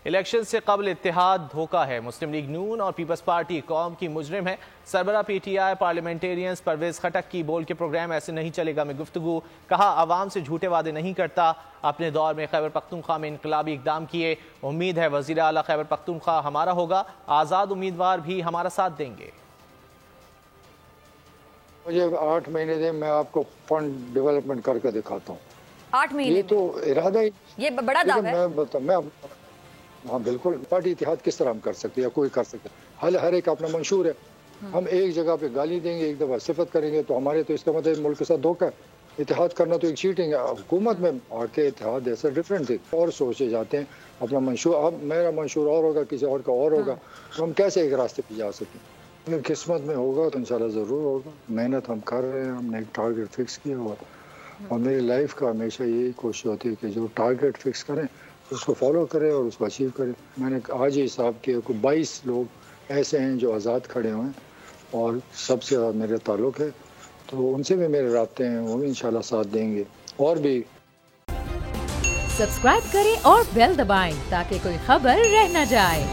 Election سے قبل اتحاد دھوکہ ہے، مسلم لیگ نون اور پیپلز پارٹی قوم کی مجرم ہے۔ سربراہ P T I parliamentarians Pervez Khattak کی بول کے پروگرام ایسے نہیں چلے گا میں گفتگو، کہا عوام سے جھوٹے وعدے نہیں کرتا، اپنے دور میں خیبر پختونخوا میں انقلابی اقدام کیے، امید ہے وزیر اعلیٰ خیبر پختونخوا ہمارا ہوگا، آزاد امیدوار بھی ہمارا ساتھ دیں گے۔ مجھے 8 مہینے دیں، میں آپ کو فنڈ ڈیولپمنٹ کر کے دکھاتا ہوں۔ 8 مہینے یہ تو ارادہ ہی، یہ بڑا دعویٰ ہے۔ ہاں بالکل، پارٹی اتحاد کس طرح ہم کر سکتے ہیں یا کوئی کر سکتے ہیں؟ ہر ایک اپنا منشور ہے۔ ہم ایک جگہ پہ گالی دیں گے، ایک دفعہ صفت کریں گے تو ہمارے تو اس کا مطلب ملک کے ساتھ دھوکہ ہے۔ اتحاد کرنا تو ایک چیٹنگ ہے۔ حکومت میں آ کے اتحاد ایسا ڈفرینٹ تھے اور سوچے جاتے ہیں اپنا منشور، اب میرا منشور اور ہوگا، کسی اور کا اور ہوگا، تو ہم کیسے ایک راستے پہ جا سکیں؟ اگر قسمت میں ہوگا تو انشاءاللہ ضرور ہوگا۔ محنت ہم کر رہے ہیں، ہم نے ایک ٹارگیٹ فکس کیا ہوا، اور میری لائف کا ہمیشہ یہی کوشش ہوتی ہے کہ جو ٹارگیٹ فکس کریں اس کو فالو کریں اور اس کو اچیو کریں۔ میں نے آج ہی حساب کیا کہ 22 لوگ ایسے ہیں جو آزاد کھڑے ہوئے ہیں اور سب سے زیادہ میرے تعلق ہے، تو ان سے بھی میرے رابطے ہیں، وہ بھی انشاءاللہ ساتھ دیں گے۔ اور بھی سبسکرائب کریں اور بیل دبائیں تاکہ کوئی خبر رہ نہ جائے۔